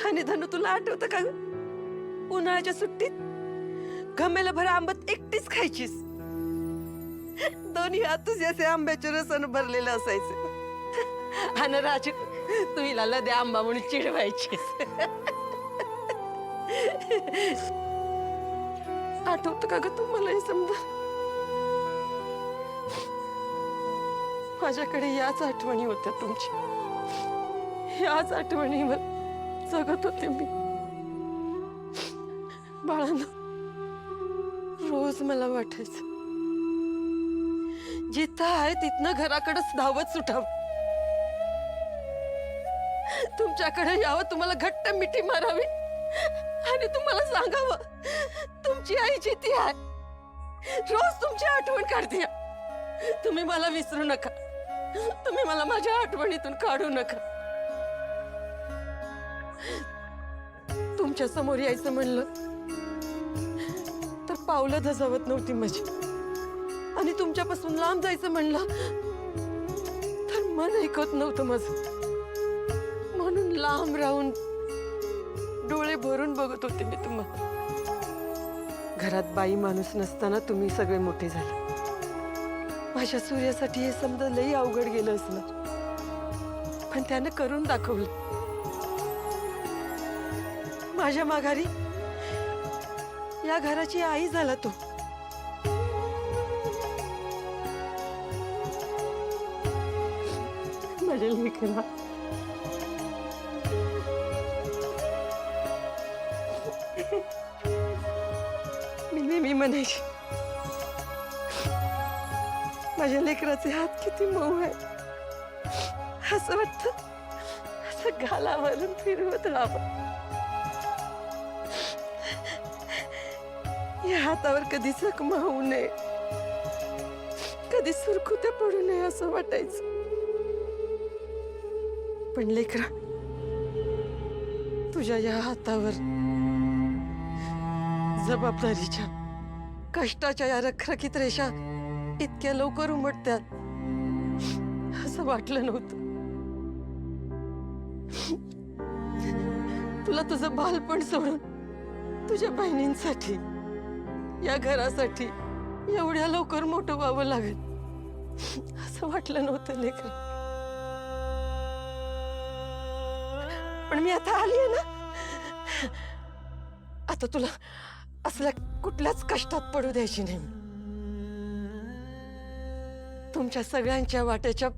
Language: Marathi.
आणि धनु तुला आठवतं का ग? उन्हाळ्याच्या सुट्टीत गमेला भर आंबट एकटीच खायचीस. दोन्ही हात तुझे असे आंब्याच्या रसानं भरलेलं असायचं. आणि राजू तू हिला लदे आंबा म्हणून चिडवायचीस. आठवतं का ग तुम्हाला हे समजा? माझ्याकडे याच आठवणी होत्या तुमच्या. याच आठवणीवर जगत होते मी. बाळांनो, रोज मला वाटायचं जिथं आहे तिथनं घराकडेच धावत सुटावं, तुमच्याकडे यावं, तुम्हाला घट्ट मिठी मारावी आणि तुम्हाला सांगावं तुमची आई जिथे आहे रोज तुमची आठवण काढते. तुम्ही मला विसरू नका, तुम्ही मला माझ्या आठवणीतून काढू नका. तुमच्या समोर यायचं म्हणलं तर पावलं धजावत नव्हती माझी, आणि तुमच्यापासून लांब जायचं म्हणलं तर मन ऐकत नव्हतं माझं. म्हणून लांब राहून डोळे भरून बघत होते मी तुम्हाला. घरात बाई माणूस नसताना तुम्ही सगळे मोठे झाले. माझ्या सूर्यासाठी हे समजा लई अवघड गेलं असणार, पण त्यानं करून दाखवलं. माझ्या माघारी या घराची आई झाला तो. माझ्या लेकरा, मी नेहमी म्हणायची माझ्या लेकराचे हात किती मऊ आहे. असं वाटतं असं गालावरून फिरवत राहावं. या हातावर कधी जखमा होऊ नये, कधी सुरकुत्या पडू नये असं वाटायचं. पण लेकरा, तुझ्या या हातावर जबाबदारीच्या कष्टाच्या या रखरखीत रेषा इतक्या लवकर उमटतात असं वाटलं नव्हतं. तुला तुझं बालपण सोडून तुझ्या बहिणींसाठी, या घरासाठी एवढ्या लवकर मोठं व्हावं लागेल असं वाटलं नव्हतं लेकरं. पण मी आता आलीये ना, आता तुला असल्या कुठल्याच कष्टात पडू द्यायची नाही. तुमच्या सगळ्यांच्या वाट्याच्या